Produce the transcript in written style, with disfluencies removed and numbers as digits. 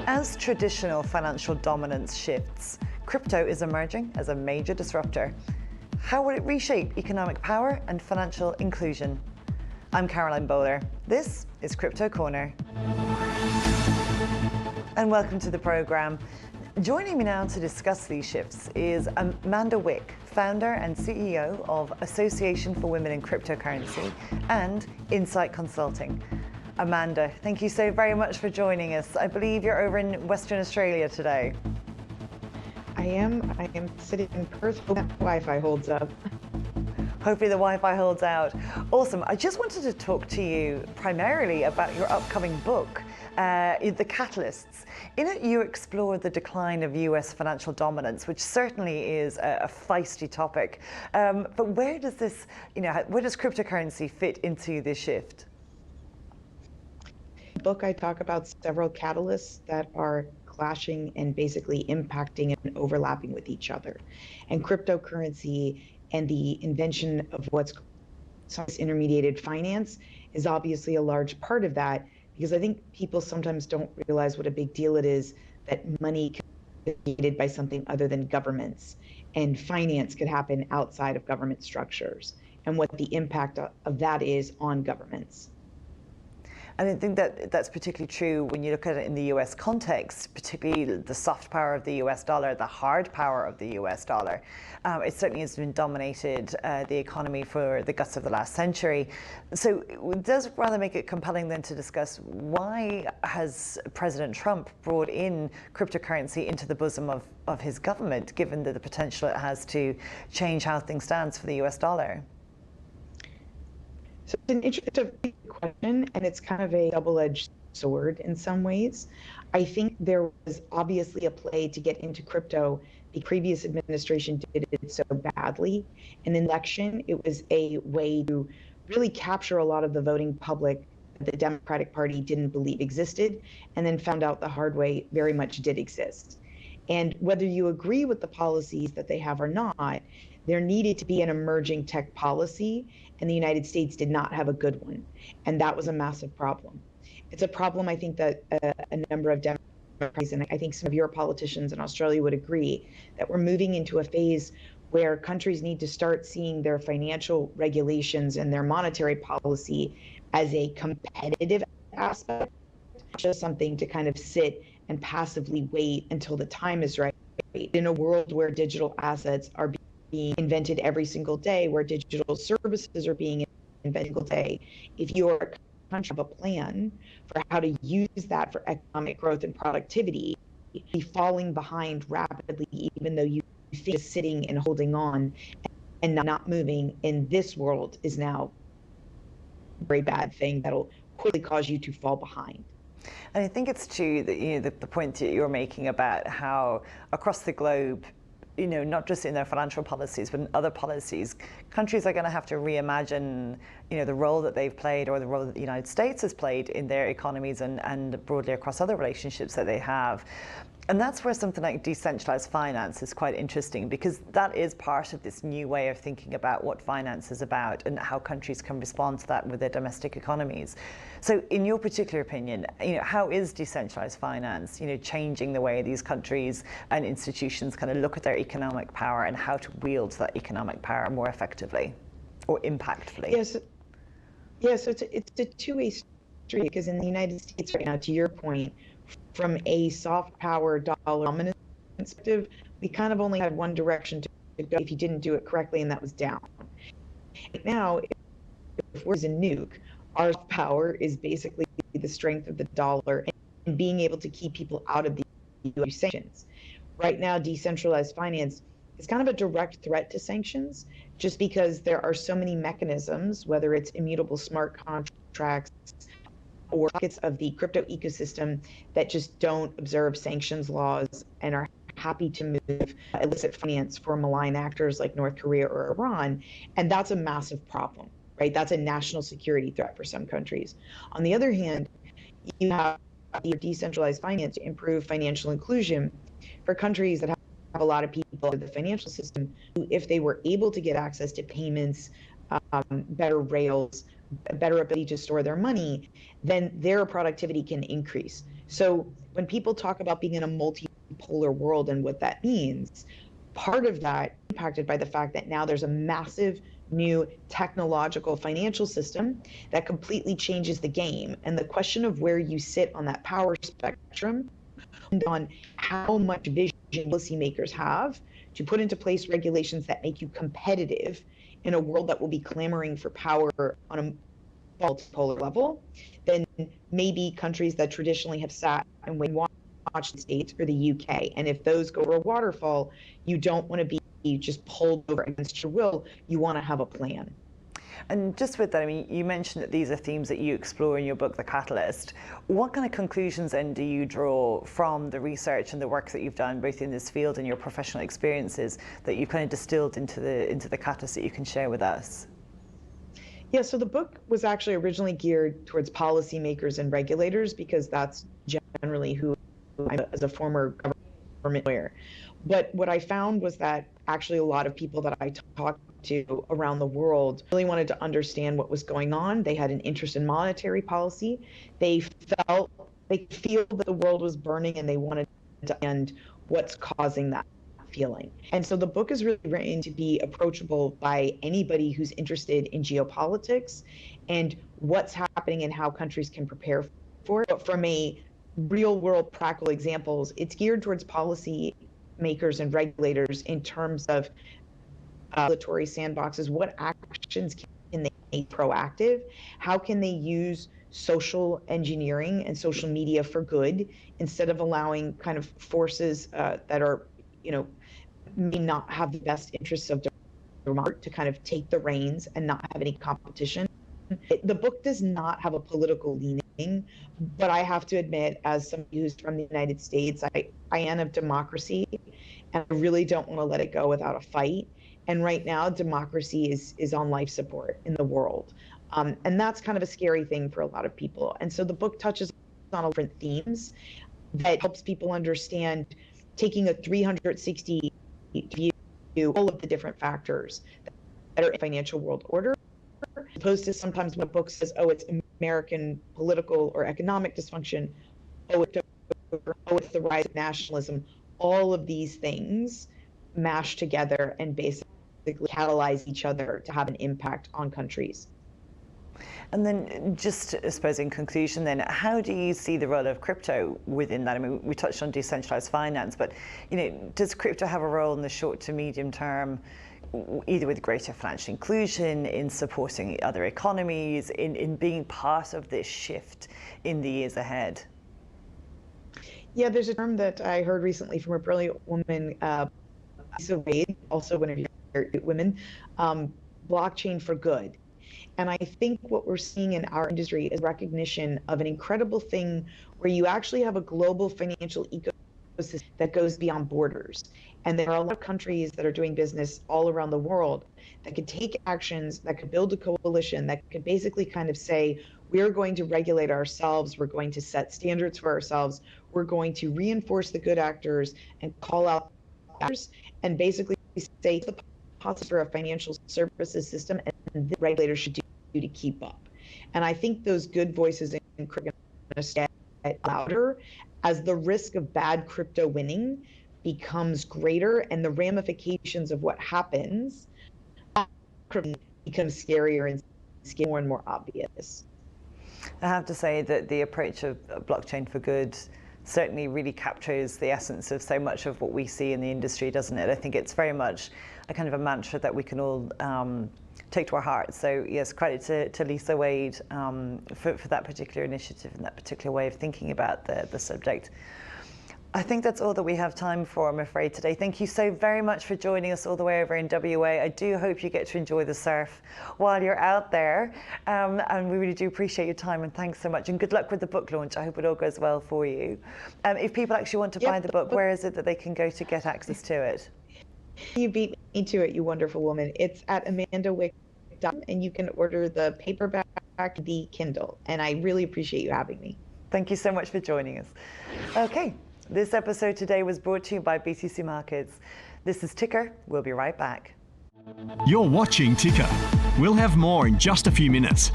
As traditional financial dominance shifts, crypto is emerging as a major disruptor. How will it reshape economic power and financial inclusion? I'm Caroline Bowler. This is Crypto Corner. And welcome to the program. Joining me now to discuss these shifts is Amanda Wick, founder and CEO of Association for Women in Cryptocurrency and Insight Consulting. Amanda, thank you so very much for joining us. I believe you're over in Western Australia today. I am sitting in Perth. Hope that Wi-Fi holds up. Hopefully the Wi-Fi holds out. Awesome. I just wanted to talk to you primarily about your upcoming book, The Catalysts. In it, you explore the decline of US financial dominance, which certainly is a feisty topic. But where does this, where does cryptocurrency fit into this shift? In the book, I talk about several catalysts that are clashing and basically impacting and overlapping with each other. And cryptocurrency and the invention of what's intermediated finance is obviously a large part of that, because I think people sometimes don't realize what a big deal it is that money can be created by something other than governments, and finance could happen outside of government structures, and what the impact of that is on governments. And I think that that's particularly true when you look at it in the US context, particularly the soft power of the US dollar, the hard power of the US dollar. It certainly has been dominated the economy for the guts of the last century. So it does rather make it compelling then to discuss why has President Trump brought in cryptocurrency into the bosom of his government, given the potential it has to change how things stand for the US dollar? So it's an interesting question, and it's kind of a double-edged sword in some ways. I think there was obviously a play to get into crypto. The previous administration did it so badly. In the election, it was a way to really capture a lot of the voting public that the Democratic Party didn't believe existed, and then found out the hard way very much did exist. And whether you agree with the policies that they have or not, there needed to be an emerging tech policy, and the United States did not have a good one. And that was a massive problem. It's a problem, I think, that a number of Democrats, and I think some of your politicians in Australia would agree, that we're moving into a phase where countries need to start seeing their financial regulations and their monetary policy as a competitive aspect, not just something to kind of sit and passively wait until the time is right. In a world where digital assets are being invented every single day, where digital services are being invented every single day, if you're a country have a plan for how to use that for economic growth and productivity, be falling behind rapidly, even though you think sitting and holding on and not moving in this world is now a very bad thing that'll quickly cause you to fall behind. And I think it's true that the point that you're making about how across the globe, not just in their financial policies, but in other policies, countries are going to have to reimagine, the role that they've played or the role that the United States has played in their economies and broadly across other relationships that they have. And that's where something like decentralized finance is quite interesting, because that is part of this new way of thinking about what finance is about and how countries can respond to that with their domestic economies. So in your particular opinion, how is decentralized finance, changing the way these countries and institutions kind of look at their economic power and how to wield that economic power more effectively or impactfully? Yes, so it's a two-way street, because in the United States right now, to your point, from a soft power dollar dominance perspective, we kind of only had one direction to go if you didn't do it correctly, and that was down. Right now, if we're a nuke, our power is basically the strength of the dollar and being able to keep people out of the US sanctions. Right now, decentralized finance is kind of a direct threat to sanctions, just because there are so many mechanisms, whether it's immutable smart contracts or pockets of the crypto ecosystem that just don't observe sanctions laws and are happy to move illicit finance for malign actors like North Korea or Iran. And that's a massive problem, right? That's a national security threat for some countries. On the other hand, you have decentralized finance to improve financial inclusion for countries that have a lot of people in the financial system who, if they were able to get access to payments, better rails, a better ability to store their money, then their productivity can increase. So when people talk about being in a multipolar world and what that means, part of that is impacted by the fact that now there's a massive new technological financial system that completely changes the game. And the question of where you sit on that power spectrum, on how much vision policymakers have to put into place regulations that make you competitive in a world that will be clamoring for power on a multipolar level, then maybe countries that traditionally have sat and watched the States or the UK. And if those go over a waterfall, you don't want to be just pulled over against your will. You want to have a plan. And just with that, I mean, you mentioned that these are themes that you explore in your book, The Catalyst. What kind of conclusions then do you draw from the research and the work that you've done, both in this field and your professional experiences, that you've kind of distilled into the Catalyst that you can share with us? Yeah, so the book was actually originally geared towards policymakers and regulators, because that's generally who I'm as a former government lawyer. But what I found was that actually a lot of people that I talked to around the world really wanted to understand what was going on. They had an interest in monetary policy. They feel that the world was burning, and they wanted to understand what's causing that feeling. And so the book is really written to be approachable by anybody who's interested in geopolitics and what's happening and how countries can prepare for it. But from a real world practical examples, it's geared towards policy makers and regulators in terms of regulatory sandboxes. What actions can they make proactive? How can they use social engineering and social media for good, instead of allowing kind of forces that are, may not have the best interests of democracy to kind of take the reins and not have any competition? The book does not have a political leaning, but I have to admit, as somebody who's from the United States, I am of democracy, and I really don't want to let it go without a fight. And right now, democracy is on life support in the world. And that's kind of a scary thing for a lot of people. And so the book touches on different themes that helps people understand, taking a 360 view, all of the different factors that are in financial world order, opposed to sometimes when a book says, oh, it's American political or economic dysfunction, oh, it's the rise of nationalism. All of these things mash together and basically catalyze each other to have an impact on countries. And then just, I suppose, in conclusion then, how do you see the role of crypto within that? I mean, we touched on decentralized finance, but, does crypto have a role in the short to medium term, either with greater financial inclusion, in supporting other economies, in being part of this shift in the years ahead? Yeah, there's a term that I heard recently from a brilliant woman, Lisa Wade, also one of your women, blockchain for good. And I think what we're seeing in our industry is recognition of an incredible thing where you actually have a global financial ecosystem that goes beyond borders. And there are a lot of countries that are doing business all around the world that could take actions, that could build a coalition, that could basically kind of say, we're going to regulate ourselves, we're going to set standards for ourselves, we're going to reinforce the good actors and call out actors, and basically say the possibility for a financial services system, and the regulators should do to keep up. And I think those good voices in crypto are going to get louder as the risk of bad crypto winning becomes greater, and the ramifications of what happens becomes scarier and more and more obvious. I have to say that the approach of blockchain for good certainly really captures the essence of so much of what we see in the industry, doesn't it? I think it's very much a kind of a mantra that we can all take to our hearts. So yes, credit to Lisa Wade for that particular initiative and that particular way of thinking about the subject. I think that's all that we have time for, I'm afraid, today. Thank you so very much for joining us all the way over in WA. I do hope you get to enjoy the surf while you're out there. And we really do appreciate your time, and thanks so much. And good luck with the book launch. I hope it all goes well for you. If people actually want to buy the book, where is it that they can go to get access to it? You beat me to it, you wonderful woman. It's at amandawick.com, and you can order the paperback, the Kindle. And I really appreciate you having me. Thank you so much for joining us. Okay. This episode today was brought to you by BTC Markets. This is Ticker. We'll be right back. You're watching Ticker. We'll have more in just a few minutes.